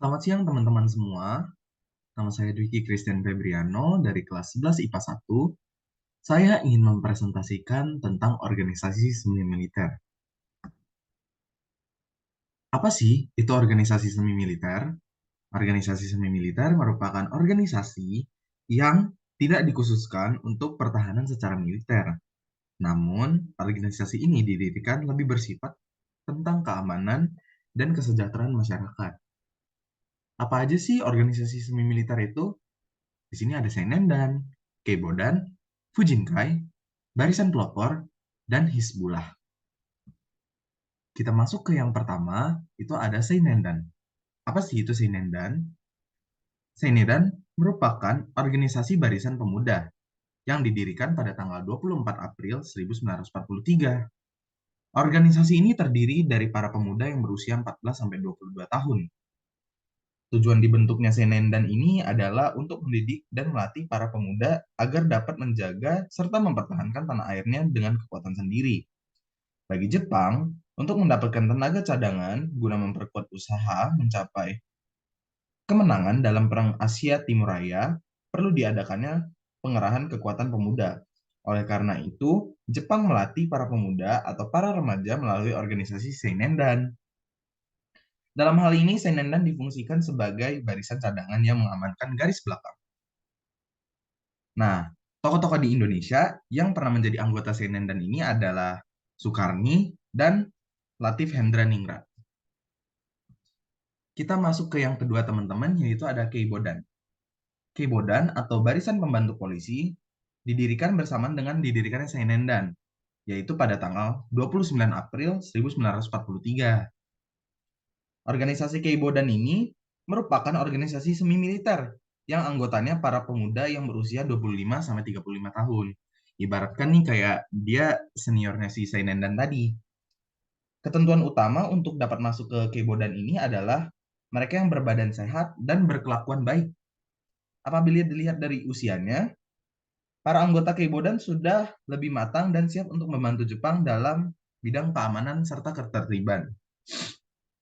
Selamat siang teman-teman semua. Nama saya Dwiki Christian Febriano dari kelas 11 IPA 1. Saya ingin mempresentasikan tentang organisasi semi militer. Apa sih itu organisasi semi militer? Organisasi semi militer merupakan organisasi yang tidak dikhususkan untuk pertahanan secara militer. Namun, organisasi ini didirikan lebih bersifat tentang keamanan dan kesejahteraan masyarakat. Apa aja sih organisasi semi militer itu? Di sini ada Senendan, Keibodan, Fujinkai, Barisan Pelopor, dan Hizbullah. Kita masuk ke yang pertama, itu ada Senendan. Apa sih itu Senendan? Senendan merupakan organisasi barisan pemuda yang didirikan pada tanggal 24 April 1943. Organisasi ini terdiri dari para pemuda yang berusia 14-22 tahun. Tujuan dibentuknya Senendan ini adalah untuk mendidik dan melatih para pemuda agar dapat menjaga serta mempertahankan tanah airnya dengan kekuatan sendiri. Bagi Jepang, untuk mendapatkan tenaga cadangan guna memperkuat usaha mencapai kemenangan dalam Perang Asia Timur Raya, perlu diadakannya pengerahan kekuatan pemuda. Oleh karena itu, Jepang melatih para pemuda atau para remaja melalui organisasi Senendan. Dalam hal ini, Senendan difungsikan sebagai barisan cadangan yang mengamankan garis belakang. Nah, tokoh-tokoh di Indonesia yang pernah menjadi anggota Senendan ini adalah Soekarni dan Latif Hendra-Ningrat. Kita masuk ke yang kedua teman-teman, yaitu ada Keibodan. Keibodan atau Barisan Pembantu Polisi didirikan bersamaan dengan didirikannya Senendan, yaitu pada tanggal 29 April 1943. Organisasi Keibodan ini merupakan organisasi semi militer yang anggotanya para pemuda yang berusia 25-35 tahun. Ibaratkan nih kayak dia seniornya si Senendan tadi. Ketentuan utama untuk dapat masuk ke Keibodan ini adalah mereka yang berbadan sehat dan berkelakuan baik. Apabila dilihat dari usianya, para anggota Keibodan sudah lebih matang dan siap untuk membantu Jepang dalam bidang keamanan serta ketertiban.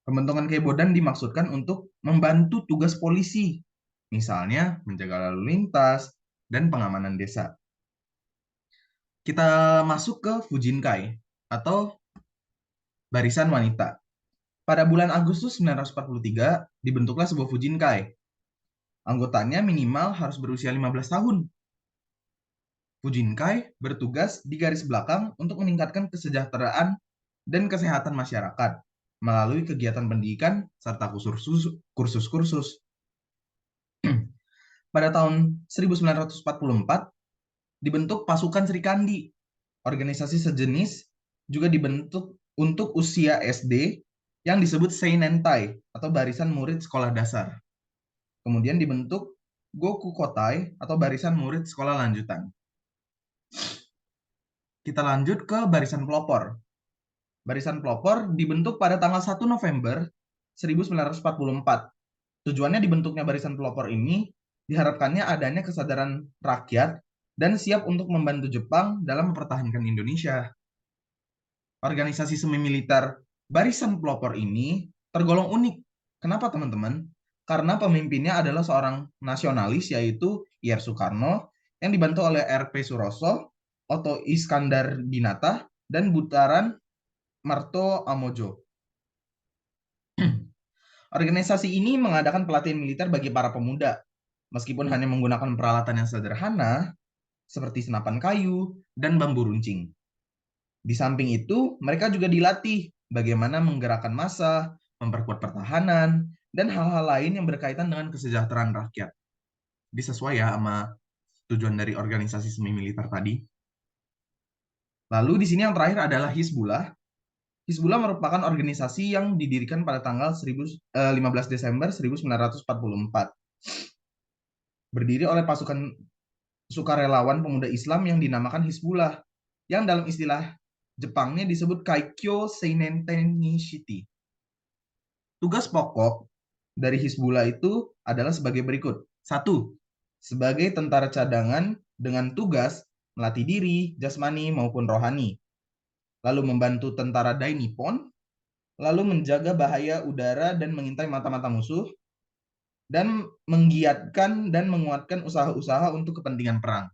Pembentukan Keibodan dimaksudkan untuk membantu tugas polisi, misalnya menjaga lalu lintas dan pengamanan desa. Kita masuk ke Fujinkai atau Barisan Wanita. Pada bulan Agustus 1943, dibentuklah sebuah Fujinkai. Anggotanya minimal harus berusia 15 tahun. Fujinkai bertugas di garis belakang untuk meningkatkan kesejahteraan dan kesehatan masyarakat melalui kegiatan pendidikan serta kursus-kursus. Pada tahun 1944, dibentuk pasukan Sri Kandi. Organisasi sejenis juga dibentuk untuk usia SD yang disebut Seinentai atau Barisan Murid Sekolah Dasar. Kemudian dibentuk Gokukotai atau Barisan Murid Sekolah Lanjutan. Kita lanjut ke Barisan Pelopor. Barisan Pelopor dibentuk pada tanggal 1 November 1944. Tujuannya dibentuknya Barisan Pelopor ini diharapkannya adanya kesadaran rakyat dan siap untuk membantu Jepang dalam mempertahankan Indonesia. Organisasi semi militer Barisan Pelopor ini tergolong unik. Kenapa teman-teman? Karena pemimpinnya adalah seorang nasionalis yaitu Ir Soekarno yang dibantu oleh RP Suroso, Otto Iskandar Dinata, dan Butaran Marto Amojo. Organisasi ini mengadakan pelatihan militer bagi para pemuda. Meskipun hanya menggunakan peralatan yang sederhana, seperti senapan kayu dan bambu runcing. Di samping itu, mereka juga dilatih bagaimana menggerakkan massa, memperkuat pertahanan, dan hal-hal lain yang berkaitan dengan kesejahteraan rakyat. Disesuai ya sama tujuan dari organisasi semi militer tadi. Lalu di sini yang terakhir adalah Hizbullah. Hizbullah merupakan organisasi yang didirikan pada tanggal 15 Desember 1944. Berdiri oleh pasukan sukarelawan pemuda Islam yang dinamakan Hizbullah, yang dalam istilah Jepangnya disebut Kaikyo Seinenten Nishiti. Tugas pokok dari Hizbullah itu adalah sebagai berikut. 1. Sebagai tentara cadangan dengan tugas melatih diri, jasmani maupun rohani. Lalu membantu tentara Dai Nippon, lalu menjaga bahaya udara dan mengintai mata-mata musuh, dan menggiatkan dan menguatkan usaha-usaha untuk kepentingan perang.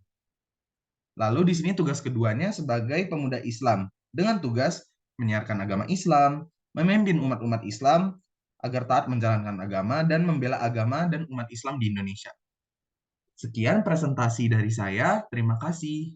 Lalu di sini tugas keduanya sebagai pemuda Islam dengan tugas menyiarkan agama Islam, memimpin umat-umat Islam agar taat menjalankan agama dan membela agama dan umat Islam di Indonesia. Sekian presentasi dari saya. Terima kasih.